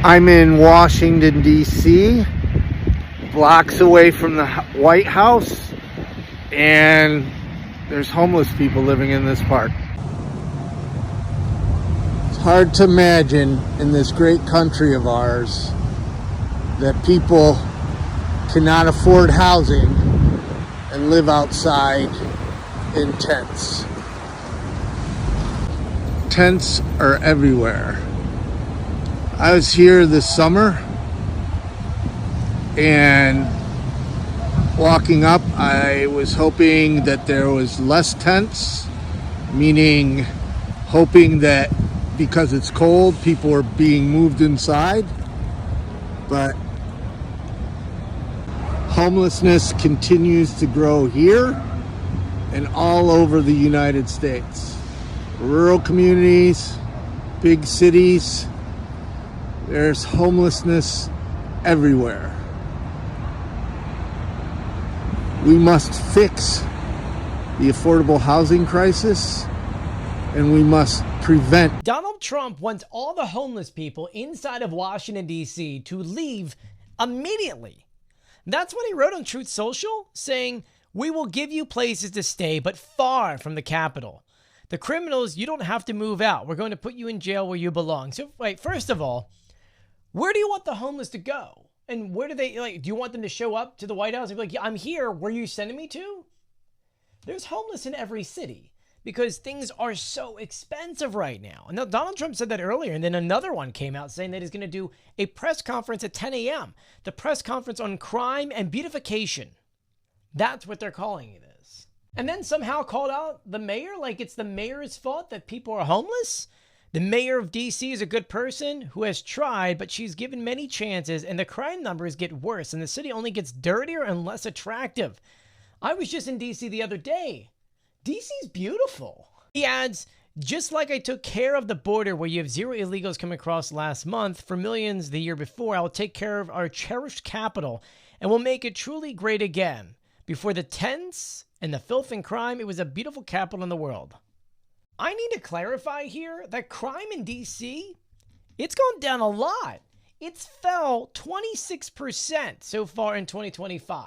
I'm in Washington, D.C., blocks away from the White House, and there's homeless people living in this park. It's hard to imagine in this great country of ours that people cannot afford housing and live outside in tents. Tents are everywhere. I was here this summer, and walking up, I was hoping that there was less tents, meaning hoping that because it's cold, people are being moved inside. But homelessness continues to grow here and all over the United States. Rural communities, big cities, there's homelessness everywhere. We must fix the affordable housing crisis, and we must prevent. Donald Trump wants all the homeless people inside of Washington, D.C. to leave immediately. That's what he wrote on Truth Social, saying, "We will give you places to stay, but far from the Capitol. The criminals, you don't have to move out. We're going to put you in jail where you belong." So, wait, first of all, where do you want the homeless to go? And where do they, do you want them to show up to the White House and be like, "Yeah, I'm here. Where are you sending me to?" There's homeless in every city because things are so expensive right now. And Donald Trump said that earlier, and then another one came out saying that he's going to do a press conference at 10 a.m. The press conference on crime and beautification. That's what they're calling this. And then somehow called out the mayor like it's the mayor's fault that people are homeless. The mayor of D.C. is a good person who has tried, but she's given many chances, and the crime numbers get worse, and the city only gets dirtier and less attractive. I was just in D.C. the other day. D.C.'s beautiful. He adds, "Just like I took care of the border where you have zero illegals coming across last month for millions the year before, I will take care of our cherished capital, and we'll make it truly great again. Before the tents and the filth and crime, it was a beautiful capital in the world." I need to clarify here that crime in D.C., it's gone down a lot. It's fell 26% so far in 2025.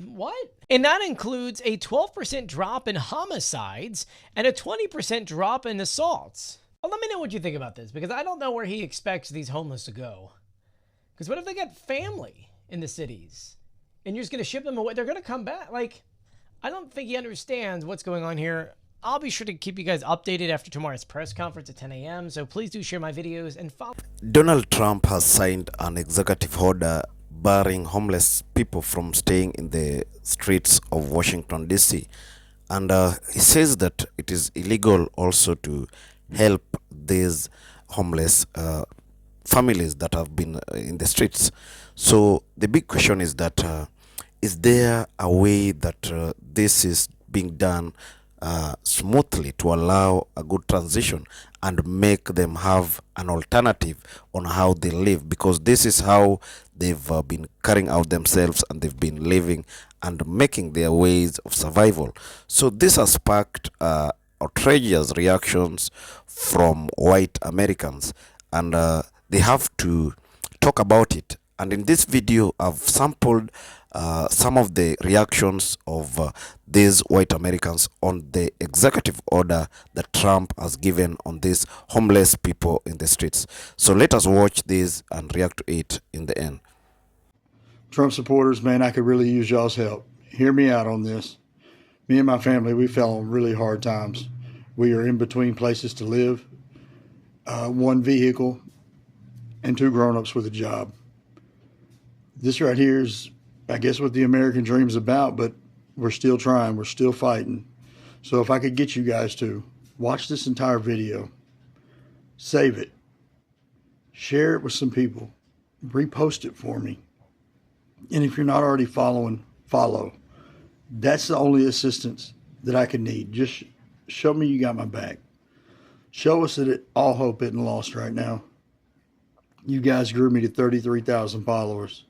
What? And that includes a 12% drop in homicides and a 20% drop in assaults. Well, let me know what you think about this, because I don't know where he expects these homeless to go. Because what if they got family in the cities and you're just going to ship them away? They're going to come back. I don't think he understands what's going on here. I'll be sure to keep you guys updated after tomorrow's press conference at 10 a.m. So please do share my videos and follow. Donald Trump has signed an executive order barring homeless people from staying in the streets of Washington, D.C. And he says that it is illegal also to help these homeless families that have been in the streets. So the big question is that is there a way that this is being done smoothly to allow a good transition and make them have an alternative on how they live? Because this is how they've been carrying out themselves, and they've been living and making their ways of survival. So this has sparked outrageous reactions from white Americans, and they have to talk about it. And in this video, I've sampled some of the reactions of these white Americans on the executive order that Trump has given on these homeless people in the streets. So let us watch this and react to it in the end. Trump supporters, man, I could really use y'all's help. Hear me out on this. Me and my family, we fell on really hard times. We are in between places to live, one vehicle, and two grown-ups with a job. This right here is, I guess, what the American dream is about, but we're still trying. We're still fighting. So if I could get you guys to watch this entire video, save it, share it with some people, repost it for me. And if you're not already following, follow. That's the only assistance that I can need. Just show me you got my back. Show us that all hope isn't lost right now. You guys grew me to 33,000 followers.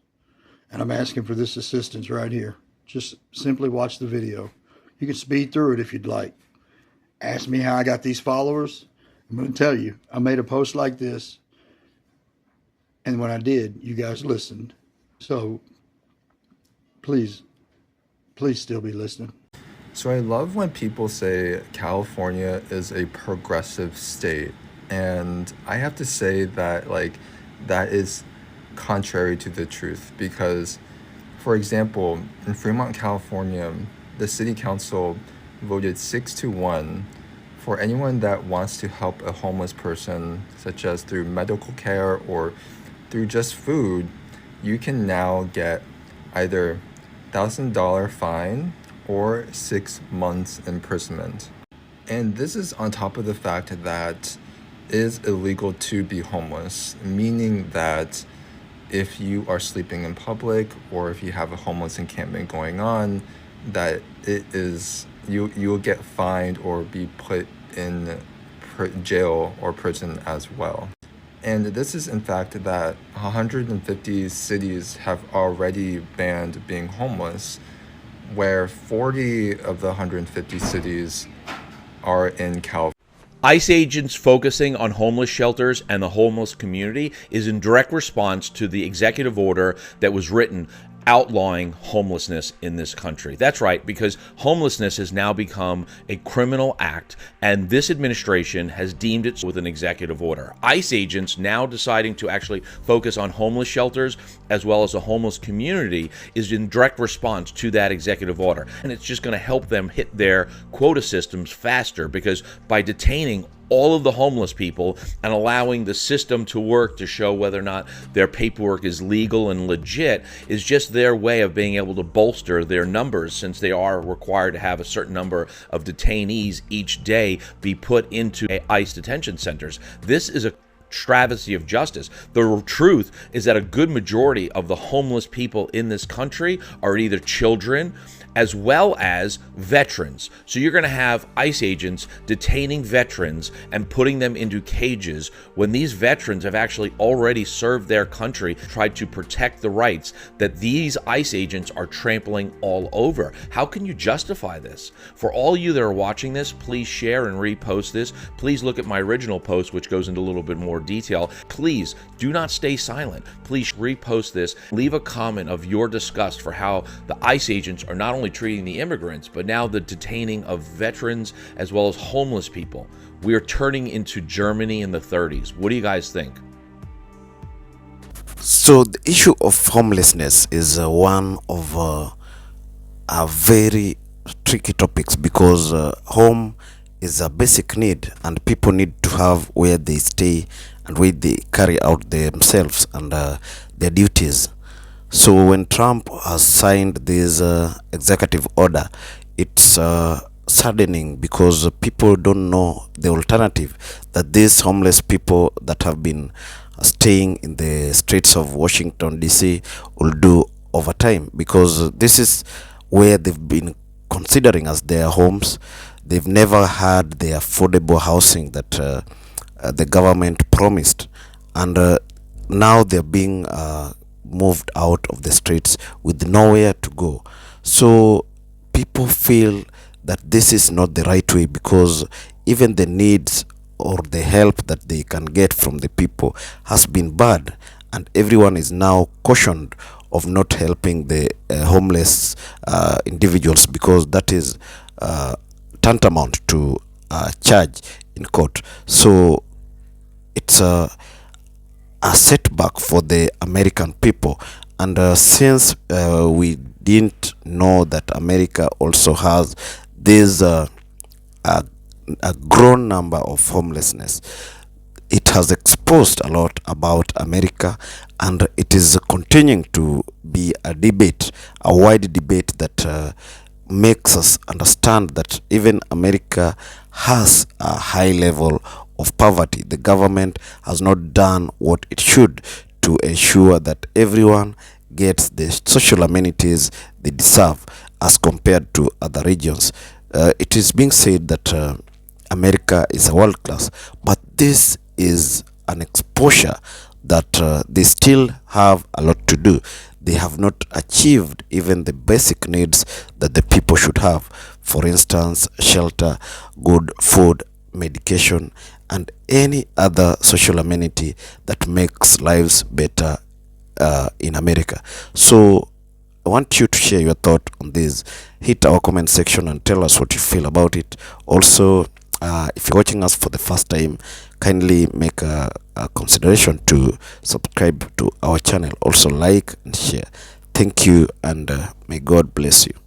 And I'm asking for this assistance right here. Just simply watch the video. You can speed through it if you'd like. Ask me how I got these followers. I'm going to tell you. I made a post like this And when I did, you guys listened. So please still be listening. So I love when people say California is a progressive state. And I have to say that that is contrary to the truth because, for example, in Fremont, California, the city council voted 6-1 for anyone that wants to help a homeless person, such as through medical care or through just food. You can now get either $1,000 fine or 6 months imprisonment. And this is on top of the fact that it is illegal to be homeless, meaning that if you are sleeping in public or if you have a homeless encampment going on, that it is you'll get fined or be put in jail or prison as well. And this is in fact that 150 cities have already banned being homeless, where 40 of the 150 cities are in California. ICE agents focusing on homeless shelters and the homeless community is in direct response to the executive order that was written outlawing homelessness in this country. That's right, because homelessness has now become a criminal act, and this administration has deemed it with an executive order. ICE agents now deciding to actually focus on homeless shelters as well as the homeless community is in direct response to that executive order. And it's just going to help them hit their quota systems faster, because by detaining all of the homeless people and allowing the system to work to show whether or not their paperwork is legal and legit is just their way of being able to bolster their numbers, since they are required to have a certain number of detainees each day be put into ICE detention centers. This is a travesty of justice. The truth is that a good majority of the homeless people in this country are either children as well as veterans. So you're going to have ICE agents detaining veterans and putting them into cages when these veterans have actually already served their country, tried to protect the rights that these ICE agents are trampling all over. How can you justify this? For all you that are watching this, please share and repost this. Please look at my original post, which goes into a little bit more detail. Please do not stay silent. Please repost this. Leave a comment of your disgust for how the ICE agents are not only treating the immigrants, but now the detaining of veterans as well as homeless people. We are turning into Germany in the 30s. What do you guys think? So the issue of homelessness is one of a very tricky topics, because home is a basic need, and people need to have where they stay and where they carry out themselves and their duties. So when Trump has signed this executive order, it's saddening, because people don't know the alternative that these homeless people that have been staying in the streets of Washington DC will do over time, because this is where they've been considering as their homes. They've never had the affordable housing that the government promised, and now they're being moved out of the streets with nowhere to go. So people feel that this is not the right way, because even the needs or the help that they can get from the people has been bad, and everyone is now cautioned of not helping the homeless individuals, because that is tantamount to charge in court. So it's a setback for the American people. And since we didn't know that America also has this a grown number of homelessness, it has exposed a lot about America, and it is continuing to be a debate, a wide debate that makes us understand that even America has a high level of poverty. The government has not done what it should to ensure that everyone gets the social amenities they deserve as compared to other regions. It is being said that America is a world class, but this is an exposure that they still have a lot to do. They have not achieved even the basic needs that the people should have. For instance, shelter, good food, medication, and any other social amenity that makes lives better in America. So I want you to share your thought on this. Hit our comment section and tell us what you feel about it. Also, if you're watching us for the first time, kindly make a consideration to subscribe to our channel. Also, like and share. Thank you, and may God bless you.